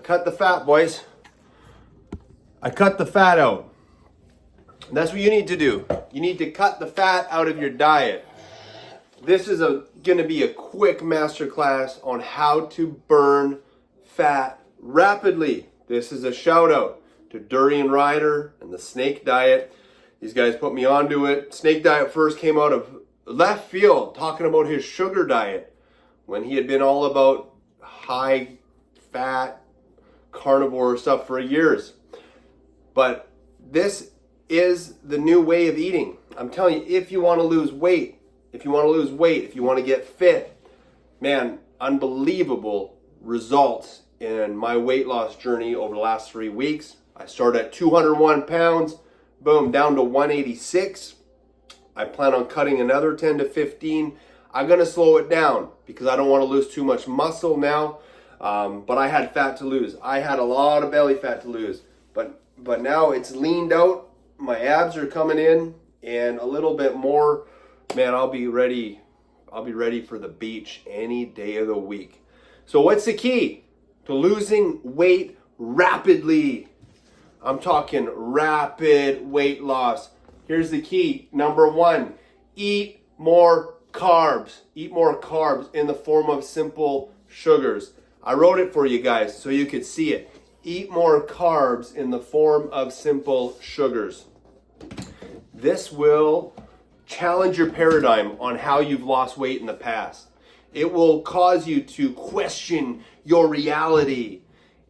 cut the fat, boys. I cut the fat out. And that's what you need to do. You need to cut the fat out of your diet. This is going to be a quick masterclass on how to burn fat rapidly. This is a shout out to Durian Rider and the Snake Diet. These guys put me onto it. Snake Diet first came out of left field talking about his sugar diet when he had been all about high fat carnivore stuff for years. But this is the new way of eating. I'm telling you, if you want to lose weight, if you want to get fit, man, unbelievable results in my weight loss journey over the last 3 weeks. I started at 201 pounds, boom, down to 186. I plan on cutting another 10 to 15. I'm going to slow it down because I don't want to lose too much muscle now. But I had fat to lose. I had a lot of belly fat to lose. But now it's leaned out. My abs are coming in and a little bit more. Man, I'll be ready for the beach any day of the week. So what's the key to losing weight rapidly? I'm talking rapid weight loss. Here's the key. Number 1, eat more carbs. Eat more carbs in the form of simple sugars. I wrote it for you guys so you could see it. Eat more carbs in the form of simple sugars. This will challenge your paradigm on how you've lost weight in the past. It will cause you to question your reality,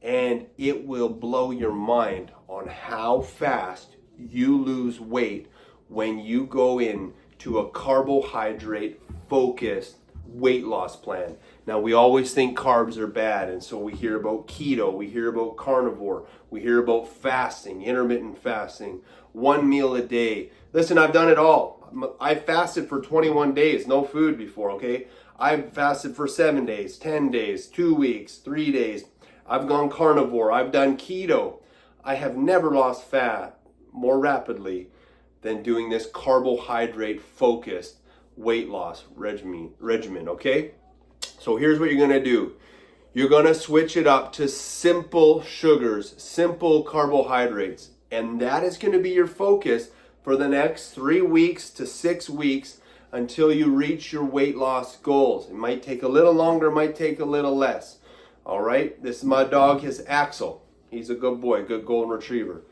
and it will blow your mind on how fast you lose weight when you go into a carbohydrate focused weight loss plan. Now, we always think carbs are bad, and so we hear about keto, we hear about carnivore, we hear about fasting, intermittent fasting, 1 meal a day. Listen, I've done it all. I fasted for 21 days, no food before, okay? I've fasted for 7 days, 10 days, 2 weeks, 3 days. I've gone carnivore, I've done keto. I have never lost fat more rapidly than doing this carbohydrate focused weight loss regimen, okay? So here's what you're gonna do. You're gonna switch it up to simple sugars, simple carbohydrates, and that is gonna be your focus for the next 3 weeks to 6 weeks until you reach your weight loss goals. It might take a little longer, it might take a little less. All right, this is my dog, his Axel. He's a good boy, good golden retriever.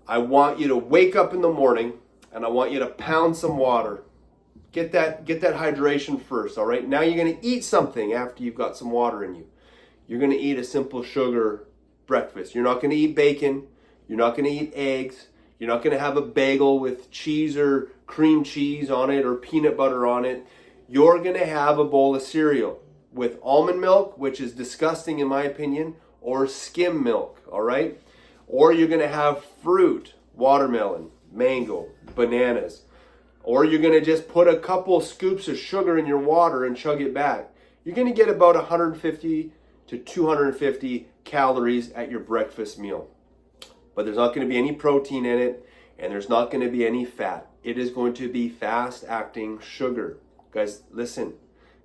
I want you to wake up in the morning and I want you to pound some water. Get that hydration first, all right? Now you're gonna eat something after you've got some water in you. You're gonna eat a simple sugar breakfast. You're not gonna eat bacon. You're not gonna eat eggs. You're not gonna have a bagel with cheese or cream cheese on it or peanut butter on it. You're gonna have a bowl of cereal with almond milk, which is disgusting in my opinion, or skim milk, all right? Or you're gonna have fruit, watermelon, mango, bananas. Or you're gonna just put a couple scoops of sugar in your water and chug it back. You're gonna get about 150 to 250 calories at your breakfast meal. But there's not gonna be any protein in it, and there's not gonna be any fat. It is going to be fast-acting sugar. Guys, listen,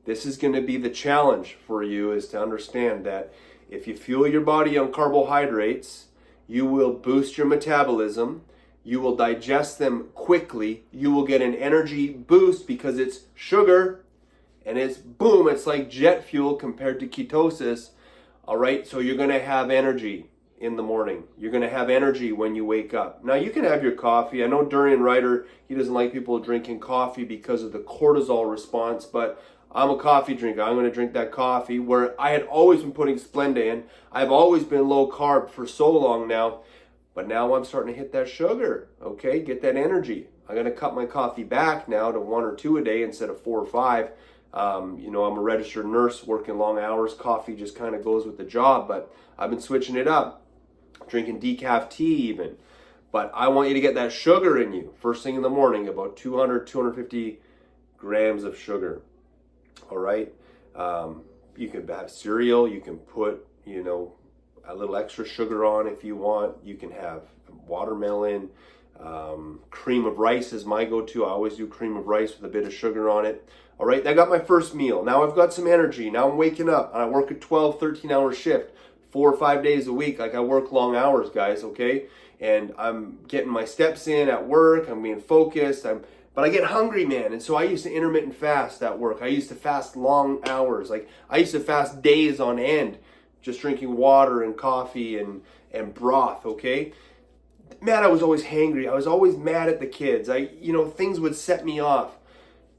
this is gonna be the challenge for you, is to understand that if you fuel your body on carbohydrates, you will boost your metabolism, you will digest them quickly, you will get an energy boost because it's sugar, and it's boom, it's like jet fuel compared to ketosis, all right? So you're gonna have energy in the morning. You're gonna have energy when you wake up. Now you can have your coffee. I know Durian Rider, he doesn't like people drinking coffee because of the cortisol response, but I'm a coffee drinker. I'm gonna drink that coffee, where I had always been putting Splenda in. I've always been low carb for so long now, but now I'm starting to hit that sugar, okay? Get that energy. I'm gonna cut my coffee back now to 1 or 2 a day instead of 4 or 5. I'm a registered nurse working long hours. Coffee just kind of goes with the job, but I've been switching it up. Drinking decaf tea even. But I want you to get that sugar in you first thing in the morning, about 200, 250 grams of sugar. All right. You can have cereal. You can put, a little extra sugar on if you want. You can have watermelon. Cream of rice is my go-to. I always do cream of rice with a bit of sugar on it. All right. I got my first meal. Now I've got some energy. Now I'm waking up and I work a 12, 13-hour shift. 4 or 5 days a week. Like I work long hours, guys, okay? And I'm getting my steps in at work. I'm being focused. But I get hungry, man. And so I used to intermittent fast at work. I used to fast long hours. Like I used to fast days on end, just drinking water and coffee and broth, okay? Man, I was always hangry. I was always mad at the kids. Things would set me off.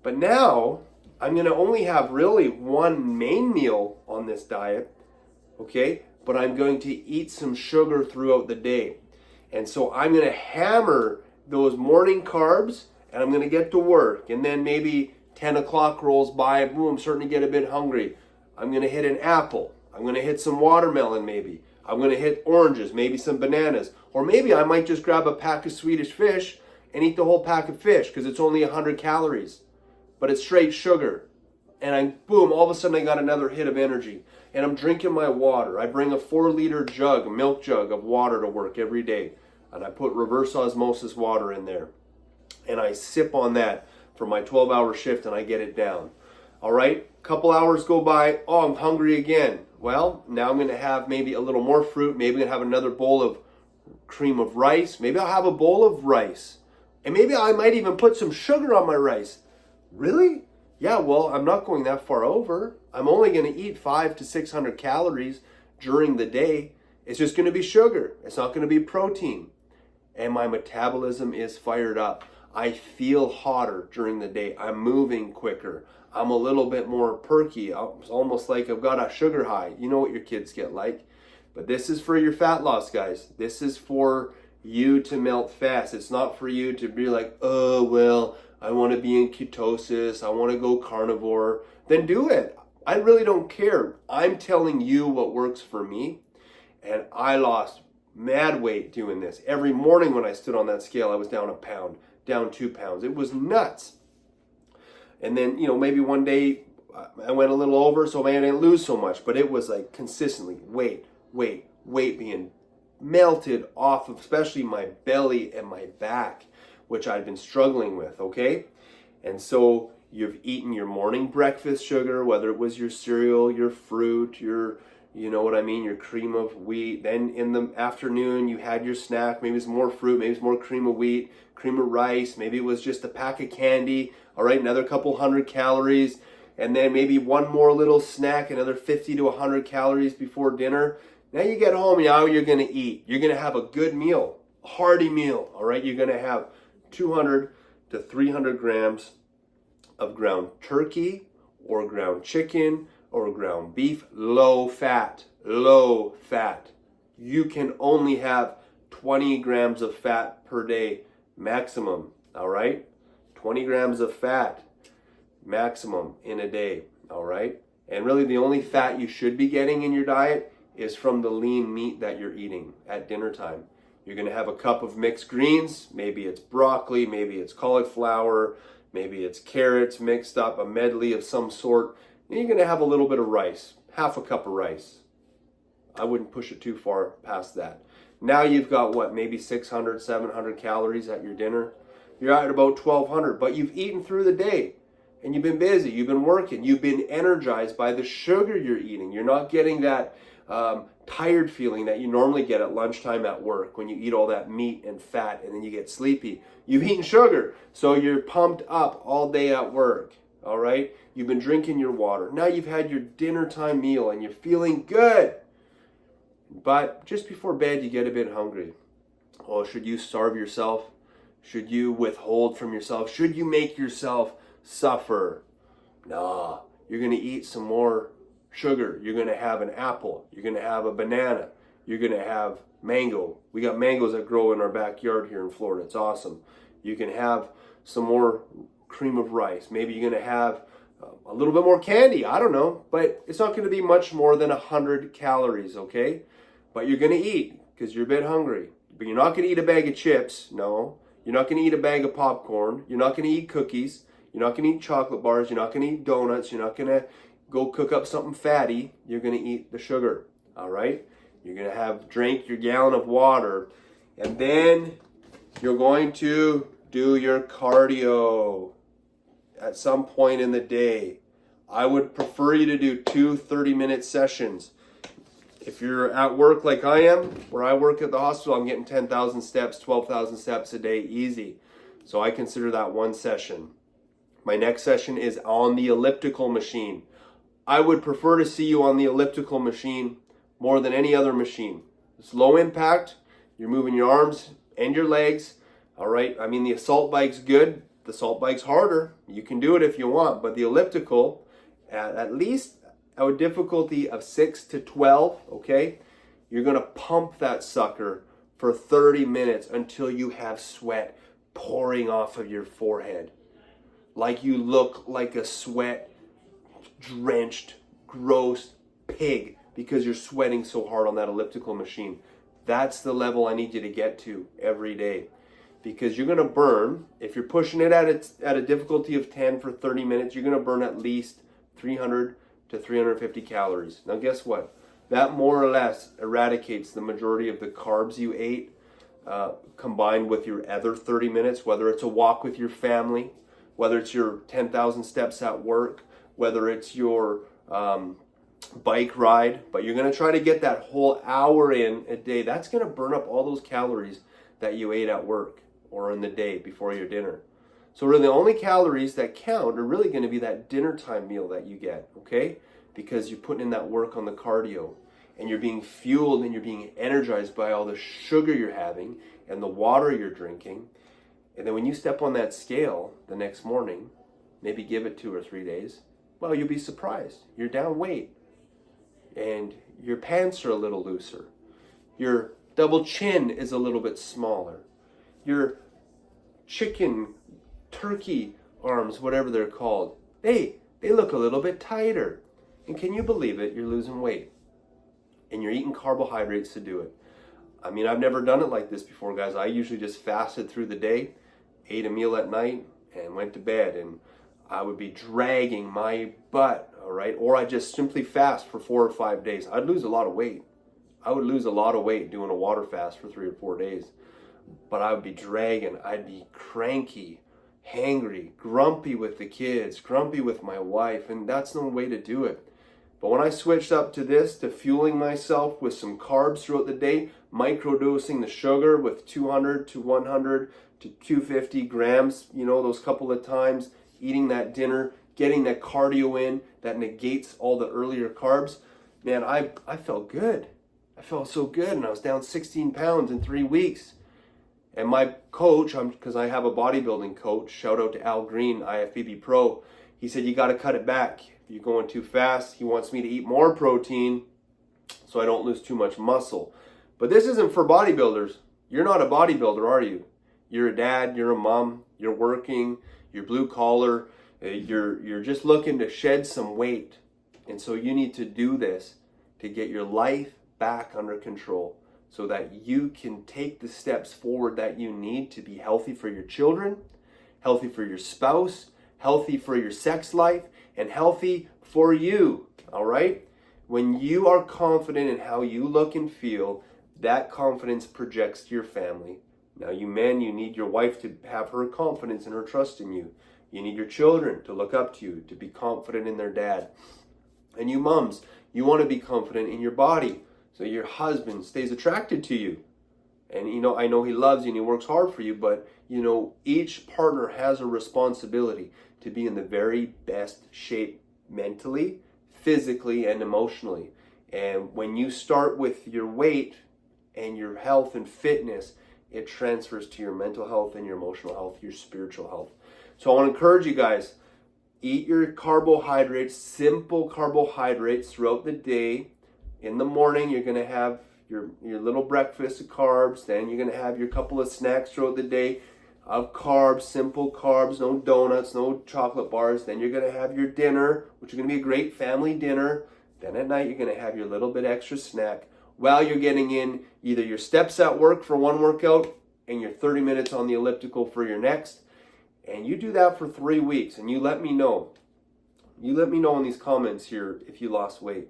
But now I'm going to only have really one main meal on this diet, okay? But I'm going to eat some sugar throughout the day. And so I'm going to hammer those morning carbs, and I'm going to get to work. And then maybe 10 o'clock rolls by, boom, I'm starting to get a bit hungry. I'm going to hit an apple. I'm going to hit some watermelon maybe. I'm going to hit oranges, maybe some bananas. Or maybe I might just grab a pack of Swedish fish and eat the whole pack of fish because it's only 100 calories. But it's straight sugar. And boom, all of a sudden I got another hit of energy. And I'm drinking my water. I bring a 4-liter jug, a milk jug of water to work every day. And I put reverse osmosis water in there. And I sip on that for my 12-hour shift and I get it down. All right, couple hours go by. Oh, I'm hungry again. Well, now I'm going to have maybe a little more fruit. Maybe I'm going to have another bowl of cream of rice. Maybe I'll have a bowl of rice. And maybe I might even put some sugar on my rice. Really? Yeah, well, I'm not going that far over. I'm only going to eat 500 to 600 calories during the day. It's just going to be sugar. It's not going to be protein. And my metabolism is fired up. I feel hotter during the day. I'm moving quicker. I'm a little bit more perky. It's almost like I've got a sugar high. You know what your kids get like. But this is for your fat loss, guys. This is for you to melt fast. It's not for you to be like, oh, well, I want to be in ketosis. I want to go carnivore. Then do it. I really don't care. I'm telling you what works for me. And I lost mad weight doing this. Every morning when I stood on that scale, I was down a pound, down 2 pounds. It was nuts. And then, maybe one day I went a little over, so maybe I didn't lose so much. But it was like consistently weight being melted off of especially my belly and my back, which I'd been struggling with, okay? And so you've eaten your morning breakfast sugar, whether it was your cereal, your fruit, your your cream of wheat. Then in the afternoon, you had your snack. Maybe it's more fruit, maybe it's more cream of wheat, cream of rice. Maybe it was just a pack of candy. All right, another couple hundred calories. And then maybe one more little snack, another 50 to 100 calories before dinner. Now you get home, now you're going to eat. You're going to have a good meal, a hearty meal. All right, you're going to have 200 to 300 grams of ground turkey or ground chicken or ground beef, low fat. You can only have 20 grams of fat per day maximum, all right? 20 grams of fat maximum in a day, all right? And really the only fat you should be getting in your diet is from the lean meat that you're eating at dinner time. You're going to have a cup of mixed greens. Maybe it's broccoli, maybe it's cauliflower, maybe it's carrots mixed up, a medley of some sort. And you're going to have a little bit of rice, half a cup of rice. I wouldn't push it too far past that. Now you've got maybe 600, 700 calories at your dinner. You're at about 1,200, but you've eaten through the day. And you've been busy, you've been working, you've been energized by the sugar you're eating. You're not getting that tired feeling that you normally get at lunchtime at work when you eat all that meat and fat and then you get sleepy. You've eaten sugar, so you're pumped up all day at work, all right? You've been drinking your water. Now you've had your dinner time meal and you're feeling good. But just before bed, you get a bit hungry. Oh, should you starve yourself? Should you withhold from yourself? Should you make yourself suffer? Nah, you're going to eat some more sugar. You're going to have an apple. You're going to have a banana. You're going to have mango. We got mangoes that grow in our backyard here in Florida. It's awesome. You can have some more cream of rice. Maybe you're going to have a little bit more candy. I don't know. But it's not going to be much more than 100 calories, okay? But you're going to eat because you're a bit hungry. But you're not going to eat a bag of chips. No. You're not going to eat a bag of popcorn. You're not going to eat cookies. You're not going to eat chocolate bars. You're not going to eat donuts. You're not going to go cook up something fatty. You're going to eat the sugar, all right? You're going to drink your gallon of water, and then you're going to do your cardio at some point in the day. I would prefer you to do 2 30-minute sessions. If you're at work like I am, where I work at the hospital, I'm getting 10,000 steps, 12,000 steps a day easy. So I consider that one session. My next session is on the elliptical machine. I would prefer to see you on the elliptical machine more than any other machine. It's low impact. You're moving your arms and your legs. All right. I mean, the assault bike's good. The assault bike's harder. You can do it if you want, but the elliptical, at least a difficulty of 6 to 12, okay? You're going to pump that sucker for 30 minutes until you have sweat pouring off of your forehead. Like you look like a sweat-drenched, gross pig because you're sweating so hard on that elliptical machine. That's the level I need you to get to every day. Because you're going to burn, if you're pushing it at a difficulty of 10 for 30 minutes, you're going to burn at least 300 to 350 calories. Now guess what? That more or less eradicates the majority of the carbs you ate, combined with your other 30 minutes, whether it's a walk with your family, whether it's your 10,000 steps at work, whether it's your bike ride, but you're going to try to get that whole hour in a day. That's going to burn up all those calories that you ate at work or in the day before your dinner. So really the only calories that count are really going to be that dinner time meal that you get, okay? Because you're putting in that work on the cardio and you're being fueled and you're being energized by all the sugar you're having and the water you're drinking. And then when you step on that scale the next morning, maybe give it 2 or 3 days, well, you'll be surprised. You're down weight and your pants are a little looser. Your double chin is a little bit smaller. Your chicken, turkey arms, whatever they're called, they look a little bit tighter. And can you believe it? You're losing weight. And you're eating carbohydrates to do it. I mean, I've never done it like this before, guys. I usually just fasted through the day, ate a meal at night, and went to bed. And I would be dragging my butt, all right? Or I just simply fast for 4 or 5 days. I'd lose a lot of weight. I would lose a lot of weight doing a water fast for 3 or 4 days. But I would be dragging. I'd be cranky, hangry, grumpy with the kids, grumpy with my wife, and that's no way to do it. But when I switched up to this, to fueling myself with some carbs throughout the day, microdosing the sugar with 200 to 100 to 250 grams, you know, those couple of times, eating that dinner, getting that cardio in that negates all the earlier carbs, man, I felt good. I felt so good, and I was down 16 pounds in 3 weeks. And my coach, because I have a bodybuilding coach, shout out to Al Green, IFBB Pro, he said, you got to cut it back. If you're going too fast, he wants me to eat more protein so I don't lose too much muscle. But this isn't for bodybuilders. You're not a bodybuilder, are you? You're a dad, you're a mom, you're working, you're blue collar, you're just looking to shed some weight. And so you need to do this to get your life back under control, so that you can take the steps forward that you need to be healthy for your children, healthy for your spouse, healthy for your sex life, and healthy for you, all right? When you are confident in how you look and feel, that confidence projects to your family. Now, you men, you need your wife to have her confidence and her trust in you. You need your children to look up to you, to be confident in their dad. And you moms, you want to be confident in your body, so your husband stays attracted to you. And you know, I know he loves you and he works hard for you, but you know, each partner has a responsibility to be in the very best shape mentally, physically, and emotionally. And when you start with your weight and your health and fitness, it transfers to your mental health and your emotional health, your spiritual health. So I want to encourage you guys, eat your carbohydrates, simple carbohydrates throughout the day. In the morning, you're going to have your little breakfast of carbs. Then you're going to have your couple of snacks throughout the day of carbs, simple carbs, no donuts, no chocolate bars. Then you're going to have your dinner, which is going to be a great family dinner. Then at night, you're going to have your little bit extra snack while you're getting in either your steps at work for one workout and your 30 minutes on the elliptical for your next. And you do that for 3 weeks, and you let me know. You let me know in these comments here if you lost weight.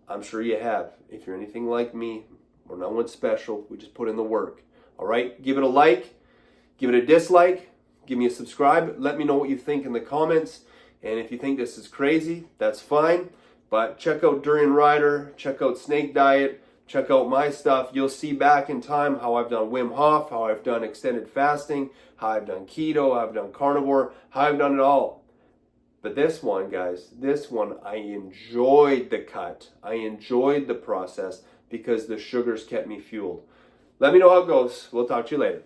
I'm sure you have. If you're anything like me, we're no one special. We just put in the work. All right? Give it a like. Give it a dislike. Give me a subscribe. Let me know what you think in the comments. And if you think this is crazy, that's fine. But check out Durian Rider, check out Snake Diet, check out my stuff. You'll see back in time how I've done Wim Hof, how I've done extended fasting, how I've done keto, how I've done carnivore, how I've done it all. But this one, guys, this one, I enjoyed the cut. I enjoyed the process because the sugars kept me fueled. Let me know how it goes. We'll talk to you later.